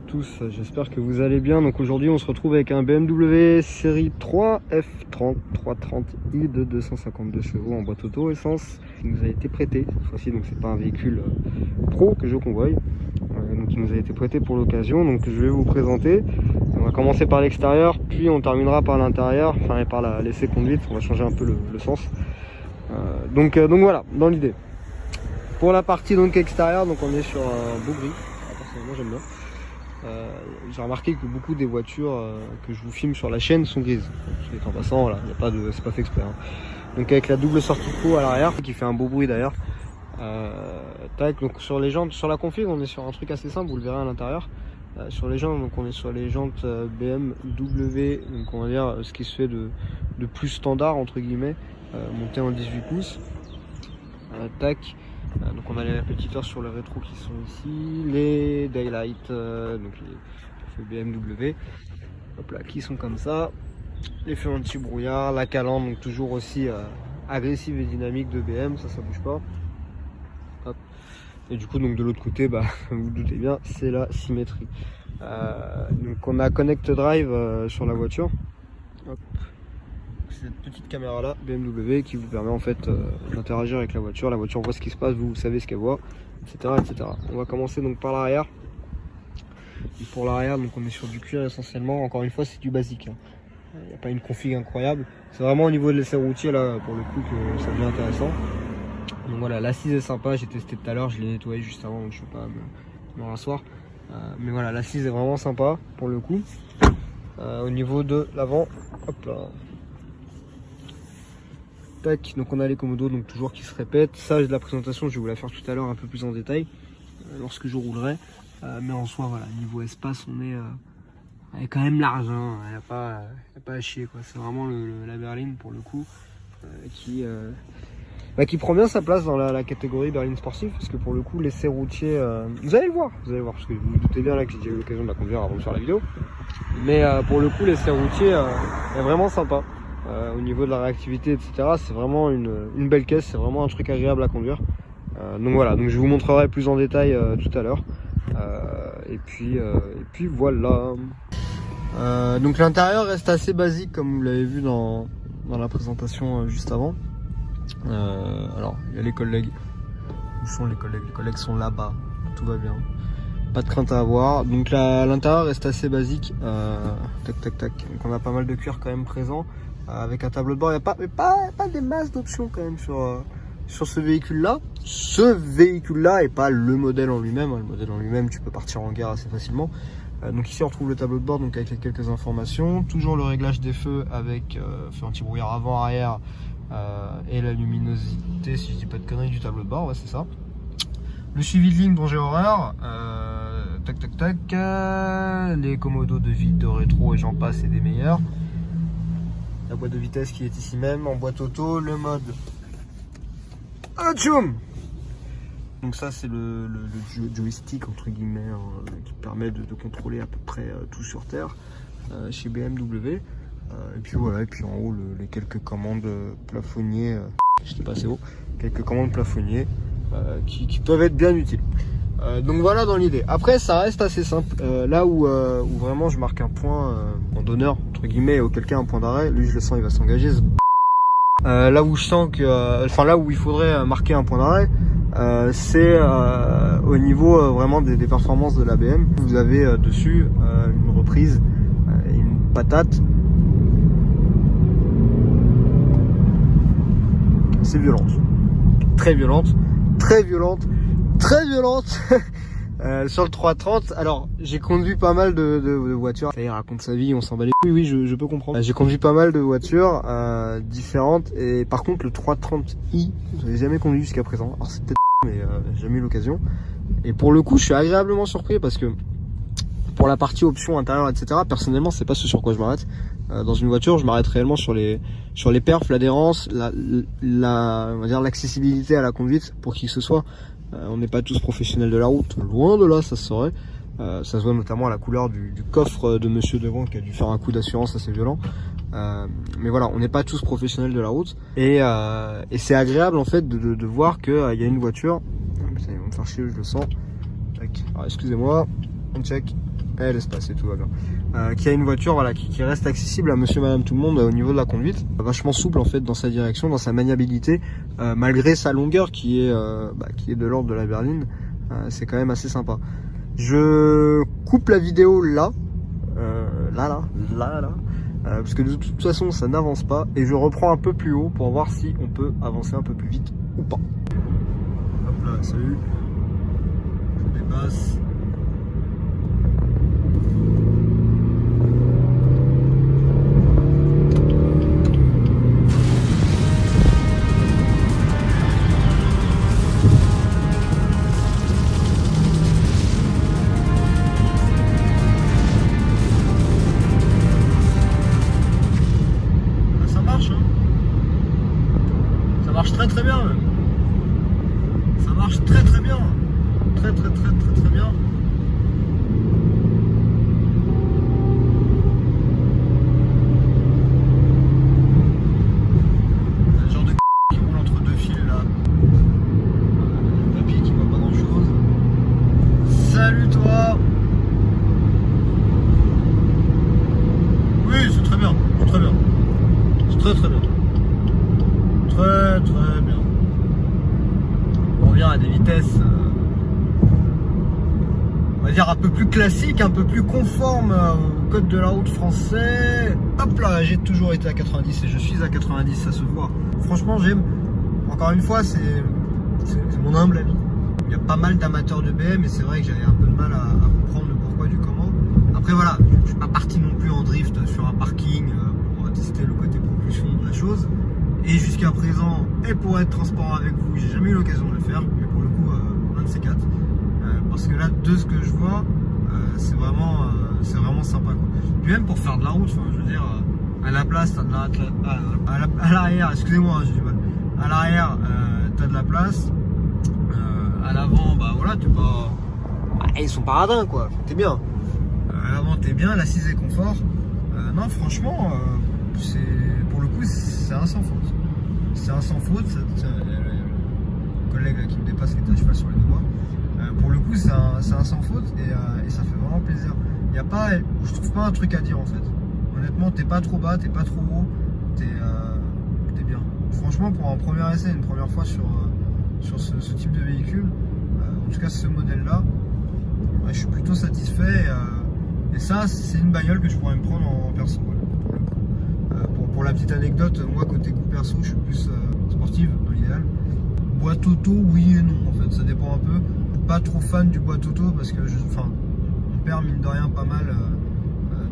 tous, j'espère que vous allez bien. Donc aujourd'hui on se retrouve avec un BMW série 3 F30 330i de 252 chevaux en boîte auto essence qui nous a été prêté cette fois-ci. Donc c'est pas un véhicule pro que je convoie, donc il nous a été prêté pour l'occasion. Donc je vais vous présenter. On va commencer par l'extérieur, puis on terminera par l'intérieur, enfin par l'essai conduite. On va changer un peu le sens. Donc voilà, dans l'idée. Pour la partie donc extérieure, donc on est sur un beau gris. Personnellement j'aime bien. J'ai remarqué que beaucoup des voitures que je vous filme sur la chaîne sont grises. En passant, voilà, c'est pas fait exprès. Hein. Donc avec la double sortie de peau à l'arrière, qui fait un beau bruit d'ailleurs. Tac, donc sur les jantes, sur la config, on est sur un truc assez simple, vous le verrez à l'intérieur. Sur les jantes, donc on est sur les jantes BMW, donc on va dire ce qui se fait de plus standard entre guillemets, monté en 18 pouces. Tac. Donc on a les répétiteurs sur le rétro qui sont ici, les daylights, donc les feux BMW, hop là, qui sont comme ça, les feux anti-brouillard, la calandre, donc toujours aussi agressive et dynamique de BM, ça bouge pas. Hop. Et du coup donc de l'autre côté, bah, vous vous doutez bien, c'est la symétrie. Donc on a Connect Drive sur la voiture. Hop. Cette petite caméra là BMW qui vous permet en fait d'interagir avec la voiture voit ce qui se passe, vous savez ce qu'elle voit, etc., etc. On va commencer donc par l'arrière. Pour l'arrière, donc on est sur du cuir essentiellement, encore une fois c'est du basique, hein. Il n'y a pas une config incroyable, c'est vraiment au niveau de l'essai routier là pour le coup que ça devient intéressant. Donc voilà, l'assise est sympa, j'ai testé tout à l'heure, je l'ai nettoyé juste avant donc je ne vais pas me rasseoir, mais voilà, l'assise est vraiment sympa pour le coup. Au niveau de l'avant, hop là. Tac, donc on a les commodos donc toujours qui se répètent. Ça, de la présentation, je vais vous la faire tout à l'heure un peu plus en détail lorsque je roulerai. Mais en soi, voilà, niveau espace, elle est quand même large. Hein. Il n'y a pas à chier, quoi. C'est vraiment la berline pour le coup qui prend bien sa place dans la catégorie berline sportive, parce que pour le coup, l'essai routier, vous allez le voir, parce que vous vous doutez bien là que j'ai déjà eu l'occasion de la conduire avant de faire la vidéo. Mais pour le coup, l'essai routier est vraiment sympa. Au niveau de la réactivité, etc., c'est vraiment une belle caisse, c'est vraiment un truc agréable à conduire. Donc voilà, donc je vous montrerai plus en détail tout à l'heure. Et puis voilà. Donc l'intérieur reste assez basique comme vous l'avez vu dans la présentation juste avant. Alors il y a les collègues. Où sont les collègues? Les collègues sont là-bas, tout va bien. Pas de crainte à avoir. Donc l'intérieur reste assez basique. Tac tac tac. Donc on a pas mal de cuir quand même présent. Avec un tableau de bord, il n'y a pas des masses d'options quand même sur ce véhicule-là. Ce véhicule-là et pas le modèle en lui-même. Le modèle en lui-même, tu peux partir en guerre assez facilement. Donc ici on retrouve le tableau de bord donc avec les quelques informations. Toujours le réglage des feux avec feu anti-brouillard avant, arrière et la luminosité, si je dis pas de conneries, du tableau de bord, ouais c'est ça. Le suivi de ligne dont j'ai horreur. Tac tac tac. Les commodos de vide, de rétro et j'en passe, et des meilleurs. La boîte de vitesse qui est ici même, en boîte auto, le mode Atchoum. Donc ça c'est le joystick entre guillemets qui permet de contrôler à peu près tout sur terre chez BMW. Et puis voilà, et puis en haut les quelques commandes plafonniers, j'étais pas assez haut, quelques commandes plafonniers qui peuvent être bien utiles. Donc voilà dans l'idée. Après ça reste assez simple. Là où vraiment je marque un point d'honneur entre guillemets, auquel cas un point d'arrêt, lui je le sens il va s'engager. Là où je sens que, enfin là où il faudrait marquer un point d'arrêt, c'est au niveau vraiment des performances de la BM. Vous avez dessus une reprise, une patate. C'est violente, très violente, très violente. Très violente. Sur le 330, alors j'ai conduit pas mal de voitures. Ça y est, raconte sa vie, on s'en bat les couilles. Oui, je peux comprendre. J'ai conduit pas mal de voitures différentes, et par contre le 330i, je l'ai jamais conduit jusqu'à présent. Alors c'est peut-être mais j'ai jamais eu l'occasion. Et pour le coup, je suis agréablement surpris parce que pour la partie options intérieures, etc. Personnellement, c'est pas ce sur quoi je m'arrête. Dans une voiture, je m'arrête réellement sur les perfs, l'adhérence, on va dire l'accessibilité à la conduite pour qui que ce soit. On n'est pas tous professionnels de la route, loin de là, ça se saurait. Ça se voit notamment à la couleur du coffre de monsieur devant qui a dû faire un coup d'assurance assez violent. Mais voilà, on n'est pas tous professionnels de la route. Et c'est agréable en fait de voir qu'il y a une voiture. Putain, ils vont me faire chier, je le sens. Alors excusez-moi, on check. l'espace et tout va bien. Qui a une voiture voilà, qui reste accessible à monsieur, madame, tout le monde au niveau de la conduite. Vachement souple en fait dans sa direction, dans sa maniabilité, malgré sa longueur qui est de l'ordre de la berline. C'est quand même assez sympa. Je coupe la vidéo là, parce que de toute façon ça n'avance pas, et je reprends un peu plus haut pour voir si on peut avancer un peu plus vite ou pas. Hop là, salut. Je dépasse. Très très bien même. Ça marche très très bien. Très bien. Un genre de qui roule entre deux fils là. Le papier qui voit pas grand chose. Salut toi. Oui, c'est très bien. C'est très bien. C'est très bien. Très bien. On revient à des vitesses, on va dire un peu plus classiques, un peu plus conformes au code de la route français. Hop là, j'ai toujours été à 90 et je suis à 90, ça se voit. Franchement, j'aime. Encore une fois, c'est mon humble avis. Il y a pas mal d'amateurs de BM et c'est vrai que j'avais un peu de mal à comprendre le pourquoi du comment. Après voilà, je suis pas parti non plus en drift sur un parking pour tester le côté propulsion de la chose. Et jusqu'à présent, et pour être transparent avec vous, j'ai jamais eu l'occasion de le faire, mais pour le coup, un de ces quatre. Parce que là, de ce que je vois, c'est vraiment sympa, quoi. Puis même pour faire de la route, je veux dire, à la place, t'as de à l'arrière, excusez-moi, j'ai du mal. À l'arrière, t'as de la place. À l'avant, bah voilà, t'es pas. Ils sont pas radins, quoi. T'es bien. À l'avant, t'es bien, l'assise est confort. Non, franchement, pour le coup, c'est un sans faute. C'est un sans faute. Le collègue qui me dépasse qui est à cheval sur les doigts. Pour le coup, c'est un sans faute et ça fait vraiment plaisir. Y a pas, je trouve pas un truc à dire en fait. Honnêtement, t'es pas trop bas, t'es pas trop haut, t'es bien. Franchement, pour un premier essai, une première fois sur ce type de véhicule, en tout cas ce modèle-là, je suis plutôt satisfait. Et ça, c'est une bagnole que je pourrais me prendre en perso. Pour la petite anecdote, moi côté coup perso, je suis plus sportive dans l'idéal. Boîte auto, oui et non en fait, ça dépend un peu. Pas trop fan du boîte auto parce que on perd mine de rien pas mal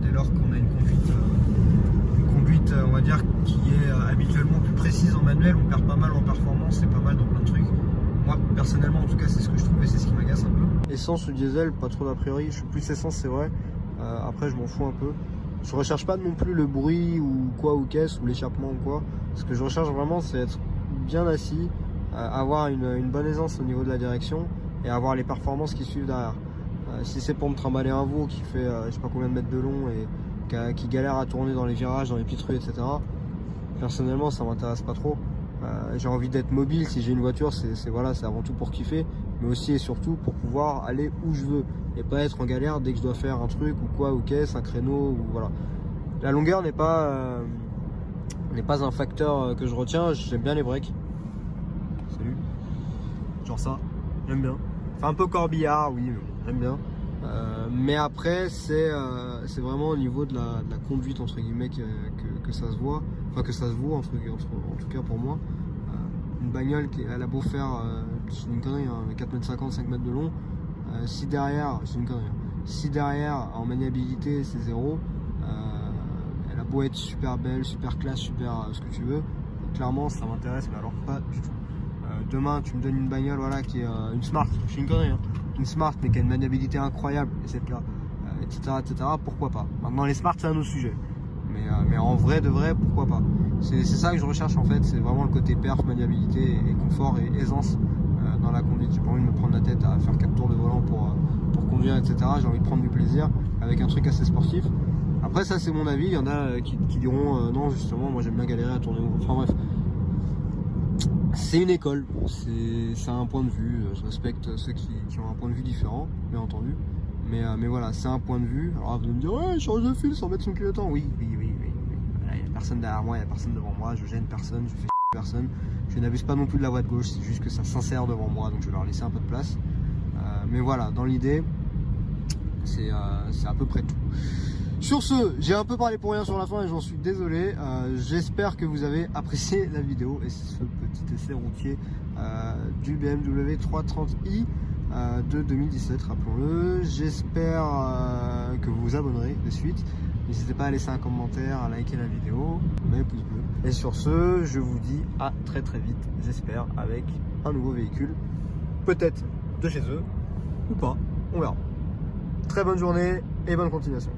dès lors qu'on a une conduite, on va dire, qui est habituellement plus précise en manuel. On perd pas mal en performance et pas mal dans plein de trucs. Moi personnellement en tout cas, c'est ce que je trouve et c'est ce qui m'agace un peu. Essence ou diesel, pas trop d'a priori, je suis plus essence, c'est vrai. Après je m'en fous un peu. Je recherche pas non plus le bruit ou quoi ou qu'est-ce ou l'échappement ou quoi. Ce que je recherche vraiment, c'est être bien assis, avoir une bonne aisance au niveau de la direction et avoir les performances qui suivent derrière. Si c'est pour me trimballer un veau qui fait je sais pas combien de mètres de long et qui galère à tourner dans les virages, dans les petites rues, etc. Personnellement, ça m'intéresse pas trop. J'ai envie d'être mobile. Si j'ai une voiture, c'est avant tout pour kiffer, mais aussi et surtout pour pouvoir aller où je veux et pas être en galère dès que je dois faire un truc ou quoi ou qu'est-ce, un créneau ou voilà. La longueur n'est pas un facteur que je retiens. J'aime bien les breaks. Salut. Genre ça, j'aime bien. Enfin un peu corbillard, oui, j'aime bien. Mais après c'est vraiment au niveau de la conduite entre guillemets que ça se voit, enfin que ça se voit en tout cas pour moi. Une bagnole elle a beau faire c'est une connerie, hein, 4,50 m, 5 mètres de long, si derrière, c'est une connerie, hein, si derrière en maniabilité c'est zéro, elle a beau être super belle, super classe, super ce que tu veux, clairement ça m'intéresse, mais alors pas du tout. Demain tu me donnes une bagnole voilà, qui est une Smart, je suis une connerie, hein, une Smart mais qui a une maniabilité incroyable, et cette là, etc., pourquoi pas. Maintenant les Smart c'est un autre sujet, mais en vrai de vrai, pourquoi pas. C'est ça que je recherche en fait, c'est vraiment le côté perf, maniabilité et confort et aisance dans la conduite. J'ai pas envie de me prendre la tête à faire 4 tours de volant pour conduire, etc. J'ai envie de prendre du plaisir avec un truc assez sportif. Après ça c'est mon avis, il y en a qui diront non justement moi j'aime bien galérer à tourner, enfin bref. C'est une école, c'est un point de vue, je respecte ceux qui ont un point de vue différent, bien entendu. Mais voilà, c'est un point de vue. Alors vous allez me dire, ouais, change de fil sans mettre son clignotant. Oui. Voilà, il n'y a personne derrière moi, il n'y a personne devant moi, je gêne personne, je fais personne. Je n'abuse pas non plus de la voie de gauche, c'est juste que ça s'insère devant moi, donc je vais leur laisser un peu de place. Mais voilà, dans l'idée, c'est à peu près tout. Sur ce, j'ai un peu parlé pour rien sur la fin et j'en suis désolé. J'espère que vous avez apprécié la vidéo et ce petit essai routier du BMW 330i de 2017, rappelons-le. J'espère que vous vous abonnerez de suite. N'hésitez pas à laisser un commentaire, à liker la vidéo, mettre un pouce bleu. Et sur ce, je vous dis à très vite, j'espère, avec un nouveau véhicule. Peut-être de chez eux, ou pas, on verra. Très bonne journée et bonne continuation.